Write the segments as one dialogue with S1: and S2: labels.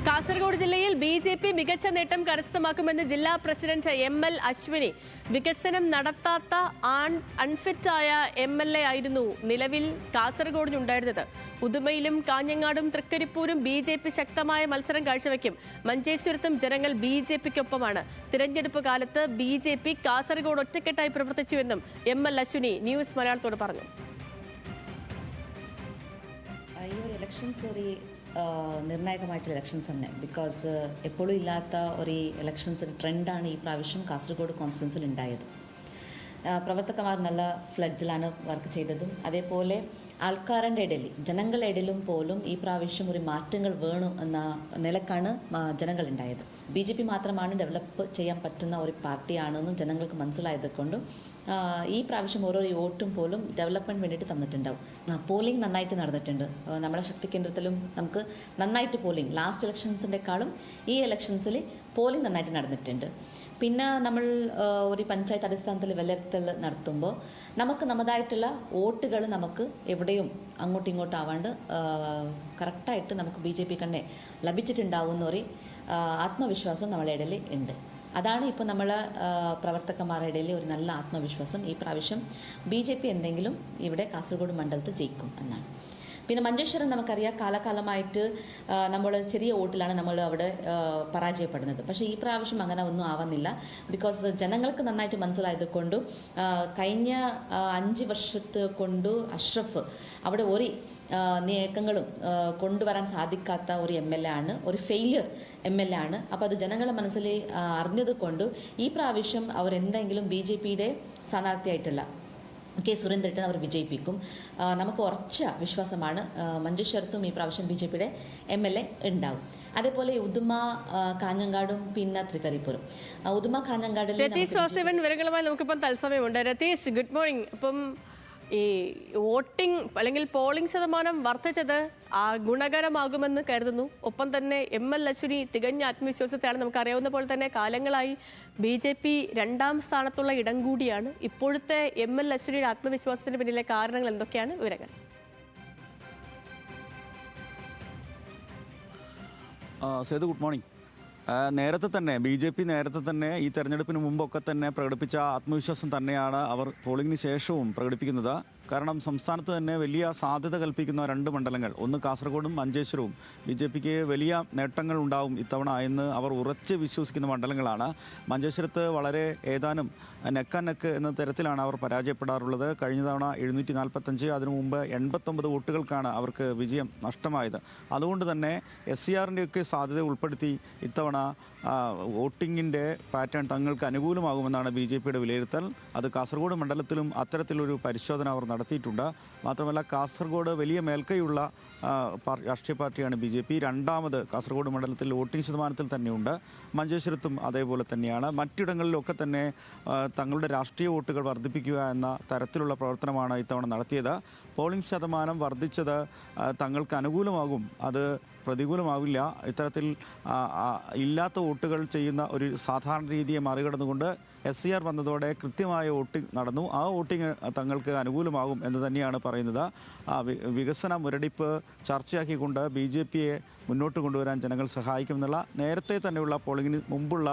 S1: കാസർഗോഡ് ജില്ലയിൽ ബി.ജെ.പി മികച്ച നേട്ടം കരസ്ഥമാക്കുമെന്ന് ജില്ലാ പ്രസിഡന്റ് എം.എൽ. അശ്വിനി. വികസനം നടത്താത്ത അൺഫിറ്റായ എം.എൽ.എ ആയിരുന്നു നിലവിൽ കാസർഗോഡിനുണ്ടായിരുന്നത്. ഉദുമയിലും കാഞ്ഞങ്ങാടും തൃക്കരിപ്പൂരും ബി.ജെ.പി ശക്തമായ മത്സരം കാഴ്ചവെക്കും. മഞ്ചേശ്വരത്തും ജനങ്ങൾ ബി.ജെ.പിക്കൊപ്പമാണ്. തിരഞ്ഞെടുപ്പ് കാലത്ത് ബി.ജെ.പി കാസർഗോഡ് ഒറ്റക്കെട്ടായി പ്രവർത്തിച്ചുവെന്നും എം.എൽ. അശ്വിനി ന്യൂസ് മലയാളത്തോട് പറഞ്ഞു.
S2: നിർണായകമായിട്ടുള്ള ഇലക്ഷൻസ് തന്നെ. ബിക്കോസ് എപ്പോഴും ഇല്ലാത്ത ഒരു ഇലക്ഷൻസ് ട്രെൻഡാണ് ഈ പ്രാവശ്യം കാസർഗോഡ് കോൺസ്റ്റിറ്റ്യുവൻസിൽ ഉണ്ടായത്. പ്രവർത്തകന്മാർ നല്ല ഫ്ലഡ്ജിലാണ് വർക്ക് ചെയ്തതും അതേപോലെ ആൾക്കാരുടെ ഇടയിൽ ജനങ്ങളുടെ ഇടയിലും പോലും ഈ പ്രാവശ്യം ഒരു മാറ്റങ്ങൾ വേണം എന്ന നിലക്കാണ് ജനങ്ങൾ ഉണ്ടായത്. ബി.ജെ.പി മാത്രമാണ് ഡെവലപ്പ് ചെയ്യാൻ പറ്റുന്ന ഒരു പാർട്ടിയാണെന്നും ജനങ്ങൾക്ക് മനസ്സിലായത് കൊണ്ടും ഈ പ്രാവശ്യം ഓരോ വോട്ടും പോലും ഡെവലപ്മെൻറ്റ് വേണ്ടിയിട്ട് തന്നിട്ടുണ്ടാവും. പോളിംഗ് നന്നായിട്ട് നടന്നിട്ടുണ്ട്. നമ്മുടെ ശക്തി കേന്ദ്രത്തിലും നമുക്ക് നന്നായിട്ട് പോളിംഗ് ലാസ്റ്റ് ഇലക്ഷൻസിൻ്റെക്കാളും ഈ ഇലക്ഷൻസിൽ പോളിംഗ് നന്നായിട്ട് നടന്നിട്ടുണ്ട്. പിന്നെ നമ്മൾ ഒരു പഞ്ചായത്ത് അടിസ്ഥാനത്തിൽ വിലയിരുത്തൽ നടത്തുമ്പോൾ നമുക്ക് നമ്മുടേതായിട്ടുള്ള വോട്ടുകൾ നമുക്ക് എവിടെയും അങ്ങോട്ടും ഇങ്ങോട്ടും ആവാണ്ട് കറക്റ്റായിട്ട് നമുക്ക് ബി.ജെ.പി തന്നെ ലഭിച്ചിട്ടുണ്ടാവുന്ന ഒരു ആത്മവിശ്വാസം നമ്മുടെ ഇടയിൽ ഉണ്ട്. അതാണ് ഇപ്പോൾ നമ്മൾ പ്രവർത്തകന്മാരുടെ ഇടയിൽ ഒരു നല്ല ആത്മവിശ്വാസം. ഈ പ്രാവശ്യം ബി.ജെ.പി എന്തെങ്കിലും ഇവിടെ കാസർഗോഡ് മണ്ഡലത്തിൽ ജയിക്കും എന്നാണ്. പിന്നെ മഞ്ചേശ്വരം നമുക്കറിയാം, കാലകാലമായിട്ട് നമ്മൾ ചെറിയ വോട്ടിലാണ് നമ്മൾ അവിടെ പരാജയപ്പെടുന്നത്. പക്ഷേ ഈ പ്രാവശ്യം അങ്ങനെ ഒന്നും ആവുന്നില്ല. ബിക്കോസ് ജനങ്ങൾക്ക് നന്നായിട്ട് മനസ്സിലായത് കൊണ്ടും കഴിഞ്ഞ 5 വർഷത്തെ കൊണ്ട് അഷ്റഫ് അവിടെ ഒരു നീക്കങ്ങളും കൊണ്ടുവരാൻ സാധിക്കാത്ത ഒരു എം.എൽ.എ ആണ്, ഒരു ഫെയിലിയർ എം.എൽ.എ ആണ്. അപ്പോൾ അത് ജനങ്ങളുടെ മനസ്സിൽ അറിഞ്ഞത് കൊണ്ട് ഈ പ്രാവശ്യം അവർ എന്തെങ്കിലും ബി.ജെ.പിയുടെ സ്ഥാനാർത്ഥിയായിട്ടുള്ള കെ സുരേന്ദ്രനെ അവർ വിജയിപ്പിക്കും. നമുക്ക് ഉറച്ച വിശ്വാസമാണ് മഞ്ചേശ്വരത്തും ഈ പ്രാവശ്യം ബി.ജെ.പിയുടെ എം.എൽ.എ ഉണ്ടാവും. അതേപോലെ ഉദുമ കാഞ്ഞങ്ങാടും പിന്നെ തൃക്കരിപ്പൂരും. ഉദുമ കാഞ്ഞങ്ങാടിൽ
S1: രതീഷ് വാസുദേവൻ വിവരങ്ങളുമായി നമുക്കിപ്പം തത്സമയമുണ്ട്. Ratheesh, good morning. അപ്പം ഈ വോട്ടിംഗ് അല്ലെങ്കിൽ പോളിംഗ് ശതമാനം വർദ്ധിച്ചത് ഗുണകരമാകുമെന്ന് കരുതുന്നു. ഒപ്പം തന്നെ എം.എൽ. അശ്വിനി തികഞ്ഞ ആത്മവിശ്വാസത്തെയാണ്. നമുക്കറിയാവുന്ന പോലെ തന്നെ കാലങ്ങളായി ബി.ജെ.പി 2ാം സ്ഥാനത്തുള്ള ഇടം കൂടിയാണ്. ഇപ്പോഴത്തെ എം.എൽ. അശ്വിനിയുടെ ആത്മവിശ്വാസത്തിന് പിന്നിലെ കാരണങ്ങൾ എന്തൊക്കെയാണ്? വിവരങ്ങൾ.
S3: Sethu, good morning. നേരത്തെ തന്നെ ബി.ജെ.പി നേരത്തെ തന്നെ ഈ തെരഞ്ഞെടുപ്പിന് മുമ്പൊക്കെ തന്നെ പ്രകടിപ്പിച്ച ആത്മവിശ്വാസം തന്നെയാണ് അവർ പോളിംഗിന് ശേഷവും പ്രകടിപ്പിക്കുന്നത്. കാരണം സംസ്ഥാനത്ത് തന്നെ വലിയ സാധ്യത കൽപ്പിക്കുന്ന 2 മണ്ഡലങ്ങൾ, ഒന്ന് കാസർഗോഡും മഞ്ചേശ്വരവും ബി.ജെ.പിക്ക് വലിയ നേട്ടങ്ങൾ ഉണ്ടാവും ഇത്തവണ എന്ന് അവർ ഉറച്ച് വിശ്വസിക്കുന്ന മണ്ഡലങ്ങളാണ്. മഞ്ചേശ്വരത്ത് വളരെ ഏതാനും നെക്ക് എന്ന തരത്തിലാണ് അവർ പരാജയപ്പെടാറുള്ളത്. കഴിഞ്ഞ തവണ 745, അതിനു മുമ്പ് 89 വോട്ടുകൾക്കാണ് അവർക്ക് വിജയം നഷ്ടമായത്. അതുകൊണ്ട് തന്നെ SCRൻ്റെയൊക്കെ സാധ്യത ഉൾപ്പെടുത്തി ഇത്തവണ വോട്ടിങ്ങിൻ്റെ പാറ്റേൺ തങ്ങൾക്ക് അനുകൂലമാകുമെന്നാണ് ബി.ജെ.പിയുടെ വിലയിരുത്തൽ. അത് കാസർഗോഡ് മണ്ഡലത്തിലും അത്തരത്തിലൊരു പരിശോധന അവർ നടത്തിയിട്ടുണ്ട്. മാത്രമല്ല കാസർഗോഡ് വലിയ മേൽക്കൈയുള്ള രാഷ്ട്രീയ പാർട്ടിയാണ് ബി.ജെ.പി. 2ാമത് കാസർഗോഡ് മണ്ഡലത്തിൽ വോട്ടിംഗ് ശതമാനത്തിൽ തന്നെയുണ്ട്. മഞ്ചേശ്വരത്തും അതേപോലെ തന്നെയാണ്. മറ്റിടങ്ങളിലൊക്കെ തന്നെ തങ്ങളുടെ രാഷ്ട്രീയ വോട്ടുകൾ വർദ്ധിപ്പിക്കുക എന്ന തരത്തിലുള്ള പ്രവർത്തനമാണ് ഇത്തവണ നടത്തിയത്. പോളിംഗ് ശതമാനം വർദ്ധിച്ചത് തങ്ങൾക്ക് അനുകൂലമാകും, അത് പ്രതികൂലമാവില്ല. ഇത്തരത്തിൽ ഇല്ലാത്ത വോട്ടുകൾ ചെയ്യുന്ന ഒരു സാധാരണ രീതിയെ മറികടന്നുകൊണ്ട് SCR വന്നതോടെ കൃത്യമായ വോട്ടിംഗ് നടന്നു. ആ വോട്ടിംഗ് തങ്ങൾക്ക് അനുകൂലമാകും എന്ന് തന്നെയാണ് പറയുന്നത്. വികസന മുരടിപ്പ് ചർച്ചയാക്കിക്കൊണ്ട് ബി.ജെ.പിയെ മുന്നോട്ട് കൊണ്ടുവരാൻ ജനങ്ങൾ സഹായിക്കുമെന്നുള്ള നേരത്തെ തന്നെയുള്ള പോളിംഗിന് മുമ്പുള്ള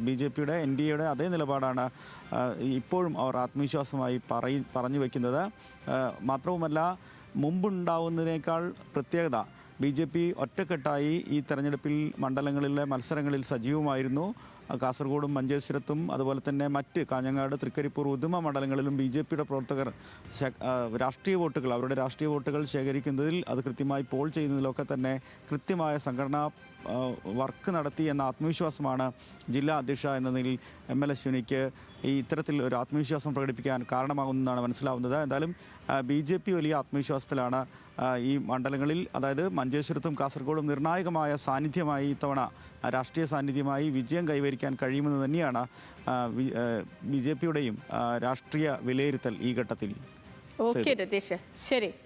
S3: ബി.ജെ.പിയുടെ NDAയുടെ അതേ നിലപാടാണ് ഇപ്പോഴും അവർ ആത്മവിശ്വാസമായി പറഞ്ഞു വയ്ക്കുന്നത്. മാത്രവുമല്ല, മുമ്പുണ്ടാവുന്നതിനേക്കാൾ പ്രത്യേകത ബി.ജെ.പി ഒറ്റക്കെട്ടായി ഈ തെരഞ്ഞെടുപ്പിൽ മണ്ഡലങ്ങളിലെ മത്സരങ്ങളിൽ സജീവമായിരുന്നു. കാസർഗോഡും മഞ്ചേശ്വരത്തും അതുപോലെ തന്നെ മറ്റ് കാഞ്ഞങ്ങാട്, തൃക്കരിപ്പൂർ, ഉദുമ മണ്ഡലങ്ങളിലും ബി.ജെ.പിയുടെ പ്രവർത്തകർ രാഷ്ട്രീയ വോട്ടുകൾ, അവരുടെ രാഷ്ട്രീയ വോട്ടുകൾ ശേഖരിക്കുന്നതിൽ, അത് കൃത്യമായി പോൾ ചെയ്യുന്നതിലൊക്കെ തന്നെ കൃത്യമായ സംഘടനാ വർക്ക് നടത്തി എന്ന ആത്മവിശ്വാസമാണ് ജില്ലാ അധ്യക്ഷ എന്ന നിലയിൽ എം.എൽ. അശ്വിനിക്ക് ഈ ഇത്തരത്തിൽ ഒരു ആത്മവിശ്വാസം പ്രകടിപ്പിക്കാൻ കാരണമാകുമെന്നാണ് മനസ്സിലാവുന്നത്. എന്തായാലും ബി.ജെ.പി വലിയ ആത്മവിശ്വാസത്തിലാണ് ഈ മണ്ഡലങ്ങളിൽ. അതായത് മഞ്ചേശ്വരത്തും കാസർഗോഡും നിർണായകമായ സാന്നിധ്യമായി ഇത്തവണ രാഷ്ട്രീയ സാന്നിധ്യമായി വിജയം കൈവരിക്കാൻ കഴിയുമെന്ന് തന്നെയാണ് ബി.ജെ.പിയുടെയും രാഷ്ട്രീയ വിലയിരുത്തൽ ഈ ഘട്ടത്തിൽ.
S1: ഓക്കെ രതീഷ്, ശരി.